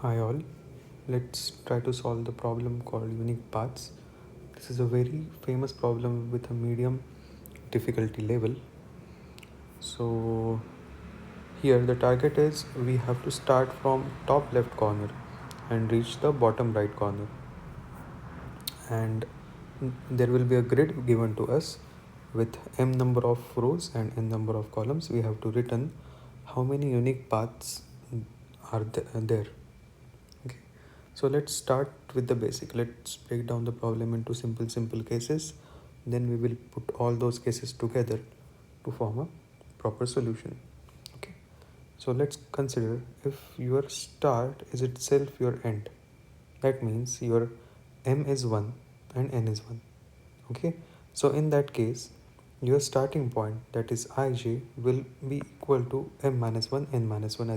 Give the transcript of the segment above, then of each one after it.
Hi all, let's try to solve the problem called unique paths. This is a very famous problem with a medium difficulty level. So here the target is we have to start from top left corner and reach the bottom right corner, and there will be a grid given to us with m number of rows and n number of columns. We have to return how many unique paths are there. Okay, so let's start with the basic. Let's break down the problem into simple cases. Then we will put all those cases together to form a proper solution. Okay, so let's consider if your start is itself your end. That means your m is 1 and n is 1. Okay, so in that case, your starting point, that is ij, will be equal to m minus 1 n minus 1,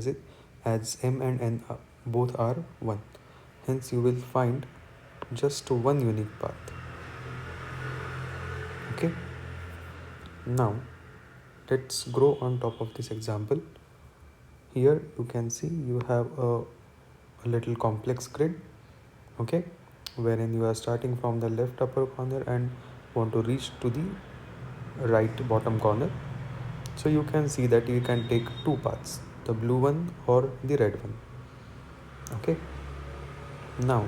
as m and n both are 1. Hence you will find just one unique path. Okay, now let's grow on top of this example. Here you can see you have a little complex grid. Okay, wherein you are starting from the left upper corner and want to reach to the right bottom corner. So you can see that you can take two paths, the blue one or the red one. Okay, now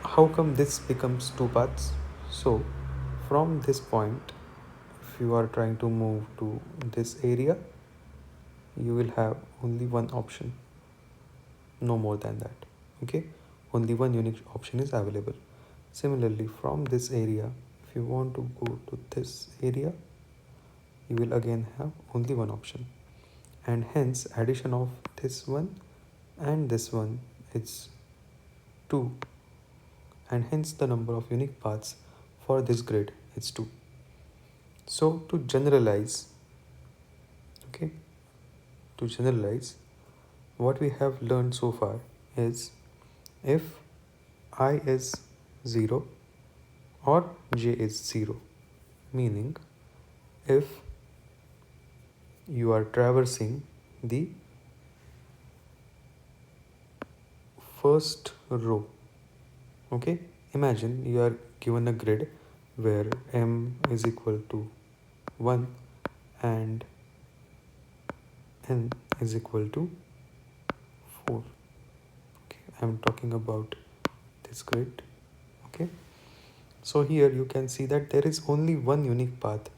how come this becomes two paths? So from this point, if you are trying to move to this area, you will have only one option, no more than that. Okay, only one unique option is available. Similarly, from this area, if you want to go to this area, you will again have only one option, and hence addition of this one and this one is 2, and hence the number of unique paths for this grid is 2. So to generalize, okay, to generalize, what we have learned so far is if I is 0 or j is 0, meaning if you are traversing the first row. Okay, imagine you are given a grid where m is equal to 1 and n is equal to 4. Okay, I'm talking about this grid. Okay, so here you can see that there is only one unique path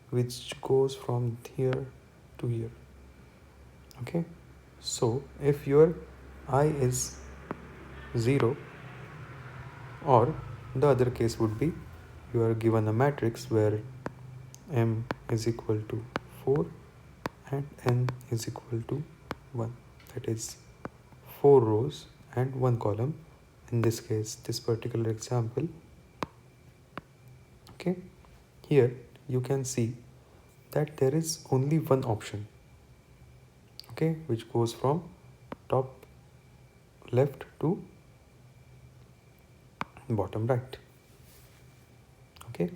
which goes from here to here. Okay, so if your I is 0, or the other case would be you are given a matrix where m is equal to 4 and n is equal to 1, that is 4 rows and 1 column. In this case, this particular example. Okay, here you can see that there is only one option, okay, which goes from top left to bottom right. Okay,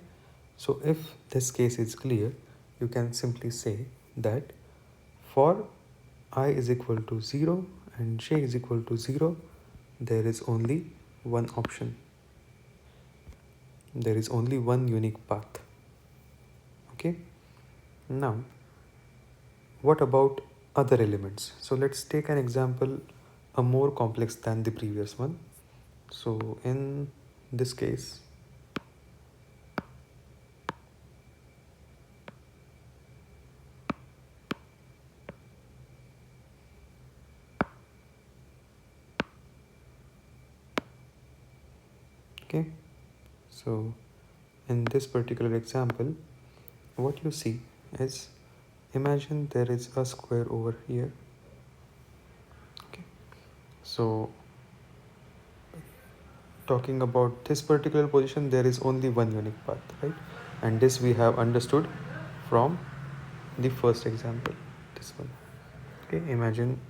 so if this case is clear, you can simply say that for I is equal to 0 and j is equal to 0, there is only one option. There is only one unique path. Okay, now what about other elements? So let's take an example a more complex than the previous one. So in this case, okay, so in this particular example, what you see is, imagine there is a square over here. Okay, so talking about this particular position, there is only one unique path, right? And this we have understood from the first example, this one. Okay, imagine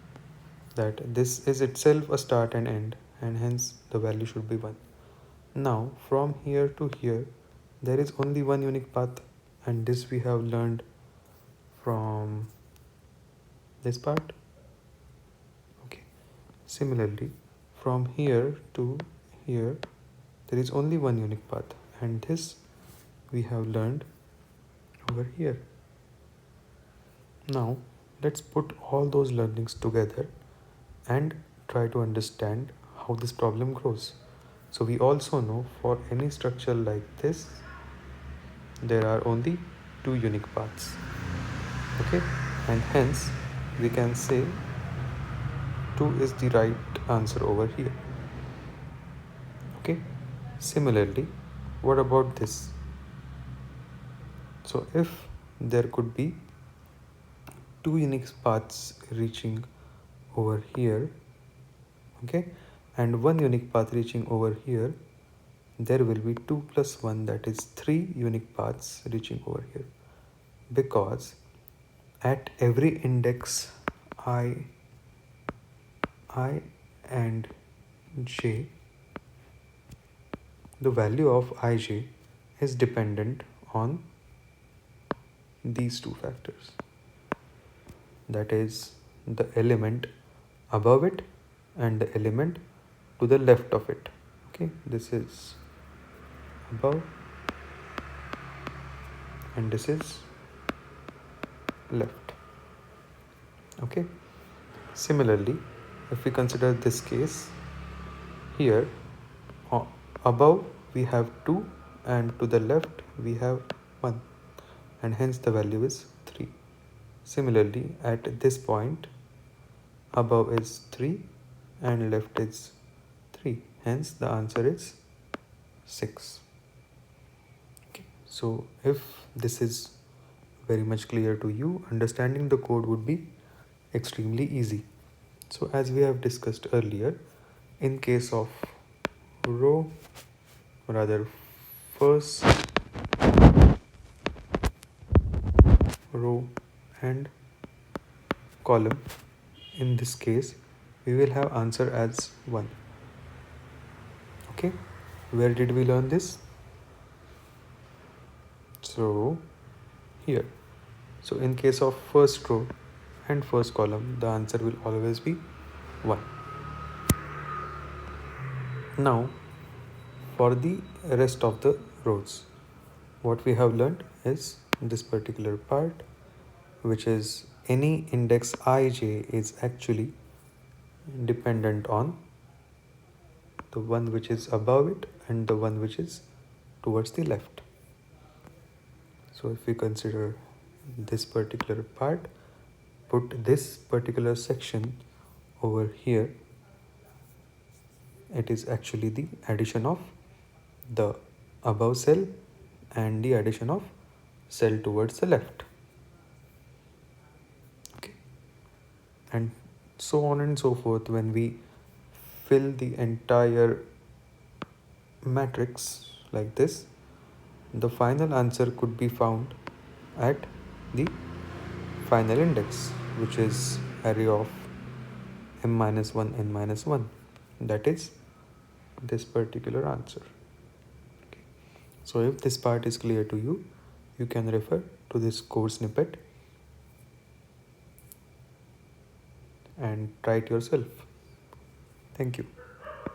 that this is itself a start and end, and hence the value should be 1. Now from here to here, there is only one unique path, and this we have learned from this part. Okay, Similarly, from here to here there is only one unique path, and this we have learned over here. Now let's put all those learnings together and try to understand how this problem grows. So we also know for any structure like this there are only two unique paths, okay, and hence we can say 2 is the right answer over here. Okay, similarly, what about this? So if there could be two unique paths reaching over here, okay, and one unique path reaching over here, there will be 2 plus 1, that is 3 unique paths reaching over here, because at every index I and j, the value of ij is dependent on these two factors, that is the element above it and the element to the left of it. Okay, this is above and this is left. Okay, similarly, if we consider this case here, above we have 2 and to the left we have 1, and hence the value is 3. Similarly, at this point above is 3 and left is 3, hence the answer is 6. Okay. So if this is very much clear to you, understanding the code would be extremely easy. So as we have discussed earlier, in case of row, rather first row and column, in this case we will have answer as 1. Okay, where did we learn this? So here. So in case of first row and first column, the answer will always be 1. Now for the rest of the rows, what we have learned is this particular part, which is any index ij is actually dependent on the one which is above it and the one which is towards the left. So if we consider this particular part, put this particular section over here, it is actually the addition of the above cell and the addition of cell towards the left. Okay, and so on and so forth. When we fill the entire matrix like this, the final answer could be found at the final index, which is array of m-1 n-1. That is this particular answer. Okay. So if this part is clear to you, you can refer to this code snippet and try it yourself. Thank you.